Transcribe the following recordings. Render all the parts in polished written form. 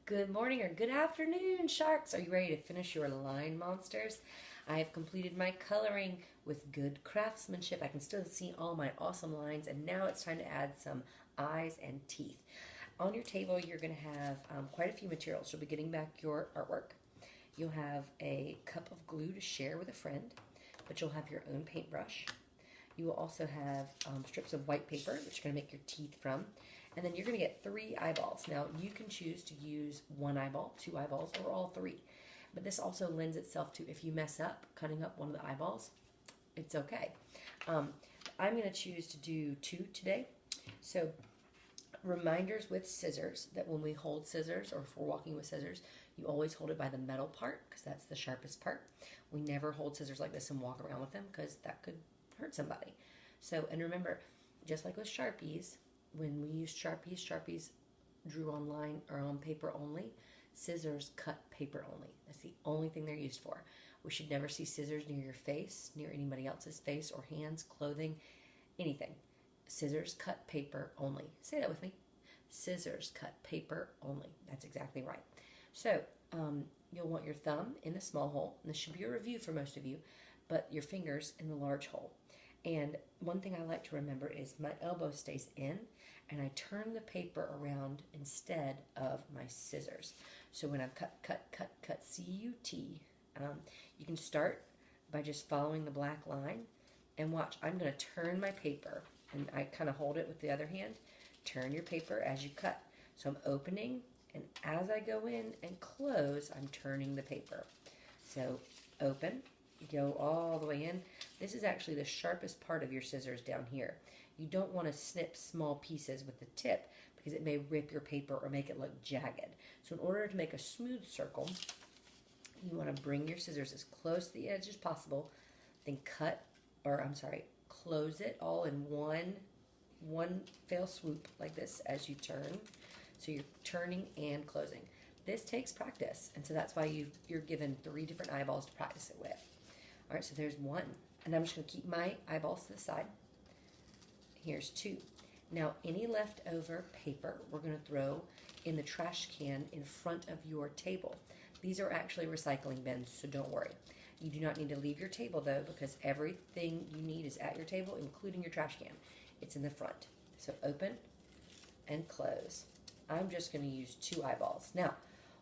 Good morning or good afternoon, sharks. Are you ready to finish your line monsters? I have completed my coloring with good craftsmanship. I can still see all my awesome lines, and now it's time to add some eyes and teeth. On your table, you're going to have quite a few materials. You'll be getting back your artwork. You'll have a cup of glue to share with a friend, but you'll have your own paintbrush. You will also have strips of white paper that you're going to make your teeth from. And then you're going to get 3 eyeballs. Now, you can choose to use 1 eyeball, 2 eyeballs, or all 3. But this also lends itself to, if you mess up cutting up one of the eyeballs, it's okay. I'm going to choose to do 2 today. So, reminders with scissors, that when we hold scissors, or if we're walking with scissors, you always hold it by the metal part, because that's the sharpest part. We never hold scissors like this and walk around with them, because that could hurt somebody. So, and remember, just like with Sharpies, when we used Sharpies drew on line or on paper only. Scissors cut paper only. That's the only thing they're used for. We should never see scissors near your face, near anybody else's face or hands, clothing, anything. Scissors cut paper only. Say that with me. Scissors cut paper only. That's exactly right. So you'll want your thumb in the small hole. And this should be a review for most of you, but your fingers in the large hole. And one thing I like to remember is my elbow stays in, and I turn the paper around instead of my scissors. So when I cut, C-U-T, you can start by just following the black line, and watch, I'm going to turn my paper, and I kind of hold it with the other hand. Turn your paper as you cut. So I'm opening, and as I go in and close, I'm turning the paper. So open, go all the way in. This is actually the sharpest part of your scissors down here. You don't want to snip small pieces with the tip because it may rip your paper or make it look jagged. So in order to make a smooth circle, you want to bring your scissors as close to the edge as possible, then close it all in one fell swoop like this as you turn. So you're turning and closing. This takes practice, and so that's why you're given 3 different eyeballs to practice it with. All right, so there's 1. And I'm just going to keep my eyeballs to the side. Here's 2. Now, any leftover paper we're going to throw in the trash can in front of your table. These are actually recycling bins, so don't worry. You do not need to leave your table, though, because everything you need is at your table, including your trash can. It's in the front. So open and close. I'm just going to use 2 eyeballs. Now,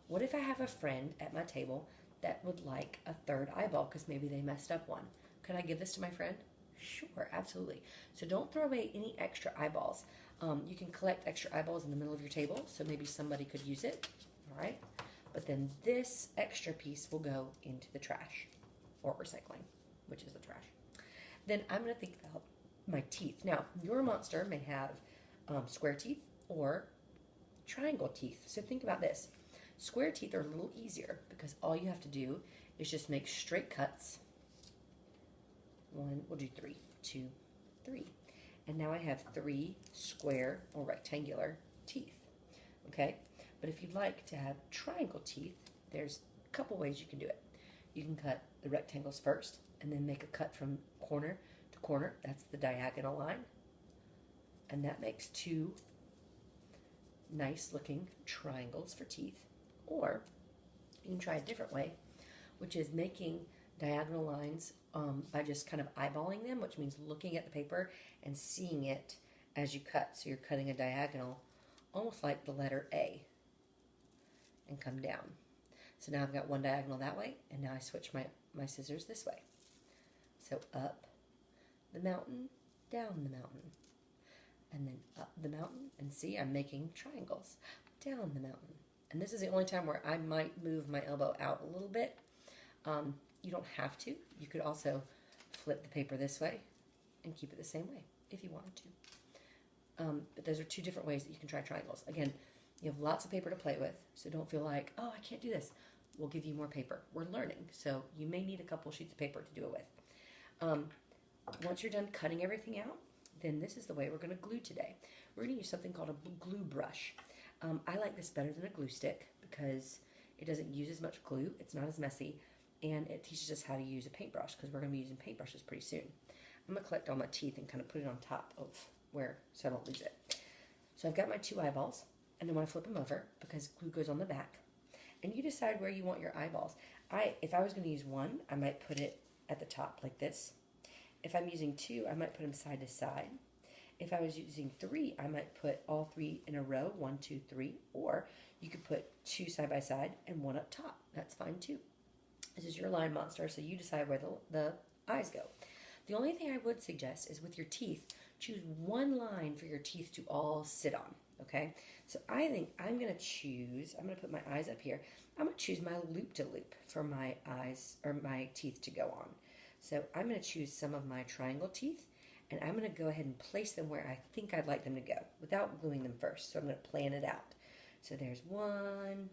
what if I have a friend at my table that would like a 3rd eyeball because maybe they messed up one? Can I give this to my friend? Sure, absolutely. So don't throw away any extra eyeballs. You can collect extra eyeballs in the middle of your table, so maybe somebody could use it, all right? But then this extra piece will go into the trash, or recycling, which is the trash. Then I'm going to think about my teeth. Now, your monster may have square teeth or triangle teeth. So think about this. Square teeth are a little easier because all you have to do is just make straight cuts. 1, we'll do 3, 2, 3. And now I have 3 square or rectangular teeth, okay? But if you'd like to have triangle teeth, there's a couple ways you can do it. You can cut the rectangles first and then make a cut from corner to corner. That's the diagonal line. And that makes 2 nice looking triangles for teeth. Or you can try a different way, which is making diagonal lines by just kind of eyeballing them, which means looking at the paper and seeing it as you cut. So you're cutting a diagonal almost like the letter A and come down. So now I've got one diagonal that way, and now I switch my scissors this way. So up the mountain, down the mountain, and then up the mountain, and see, I'm making triangles. Down the mountain. And this is the only time where I might move my elbow out a little bit. You don't have to. You could also flip the paper this way and keep it the same way if you wanted to. But those are 2 different ways that you can try triangles. Again, you have lots of paper to play with, so don't feel like, oh, I can't do this. We'll give you more paper. We're learning, so you may need a couple sheets of paper to do it with. Once you're done cutting everything out, then this is the way we're going to glue today. We're going to use something called a glue brush. I like this better than a glue stick because it doesn't use as much glue. It's not as messy. And it teaches us how to use a paintbrush because we're going to be using paintbrushes pretty soon. I'm going to collect all my teeth and kind of put it on top of so I don't lose it. So I've got my 2 eyeballs. and then want to flip them over because glue goes on the back. And you decide where you want your eyeballs. If I was going to use one, I might put it at the top like this. If I'm using two, I might put them side to side. If I was using three, I might put all three in a row, 1, 2, 3, or you could put two side by side and one up top. That's fine too. This is your line monster, so you decide where the eyes go. The only thing I would suggest is with your teeth, choose one line for your teeth to all sit on, okay? So I think I'm going to put my eyes up here. I'm going to choose my loop-to-loop for my eyes, or my teeth to go on. So I'm going to choose some of my triangle teeth, and I'm going to go ahead and place them where I think I'd like them to go without gluing them first. So I'm going to plan it out. So there's 1,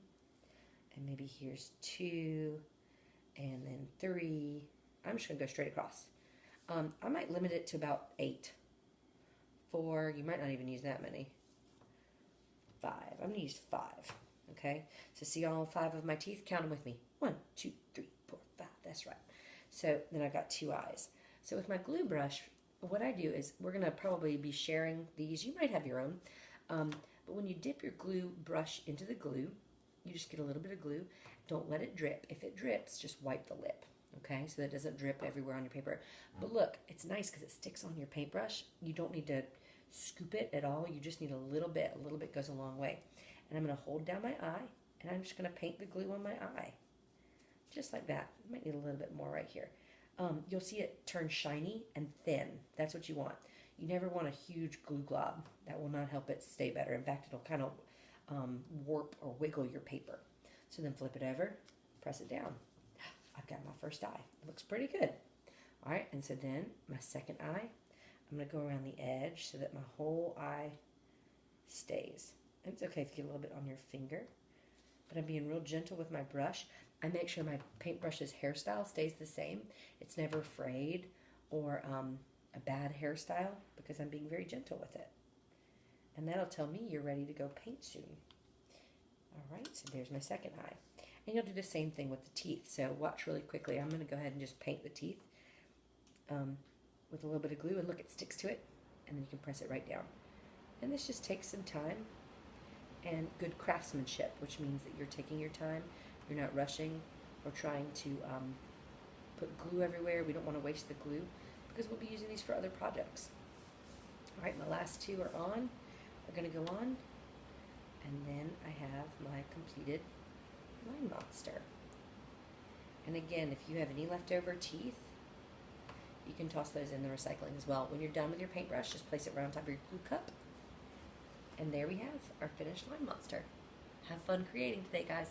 and maybe here's 2, and then 3. I'm just going to go straight across. I might limit it to about 8. 4, you might not even use that many. 5, I'm going to use 5, okay? So see all 5 of my teeth? Count them with me. 1, 2, 3, 4, 5, that's right. So then I've got 2 eyes. So with my glue brush, what I do is we're going to probably be sharing these. You might have your own. But when you dip your glue brush into the glue, you just get a little bit of glue. Don't let it drip. If it drips, just wipe the lip, okay? So that it doesn't drip everywhere on your paper. But look, it's nice because it sticks on your paintbrush. You don't need to scoop it at all. You just need a little bit. A little bit goes a long way. And I'm going to hold down my eye, and I'm just going to paint the glue on my eye. Just like that. You might need a little bit more right here. You'll see it turn shiny and thin. That's what you want. You never want a huge glue glob. That will not help it stay better. In fact, it'll kind of warp or wiggle your paper. So then flip it over, press it down. I've got my first eye. It looks pretty good. All right, and so then my second eye, I'm going to go around the edge so that my whole eye stays. And it's okay if you get a little bit on your finger, but I'm being real gentle with my brush. I make sure my paintbrush's hairstyle stays the same. It's never frayed or a bad hairstyle because I'm being very gentle with it. And that'll tell me you're ready to go paint soon. All right, so there's my second eye. And you'll do the same thing with the teeth. So watch really quickly. I'm going to go ahead and just paint the teeth with a little bit of glue. And look, it sticks to it. And then you can press it right down. And this just takes some time and good craftsmanship, which means that you're taking your time. You're not rushing or trying to put glue everywhere. We don't want to waste the glue because we'll be using these for other projects. All right, my last 2 are going to go on. And then I have my completed line monster. And again, if you have any leftover teeth, you can toss those in the recycling as well. When you're done with your paintbrush, just place it right on top of your glue cup. And there we have our finished line monster. Have fun creating today, guys.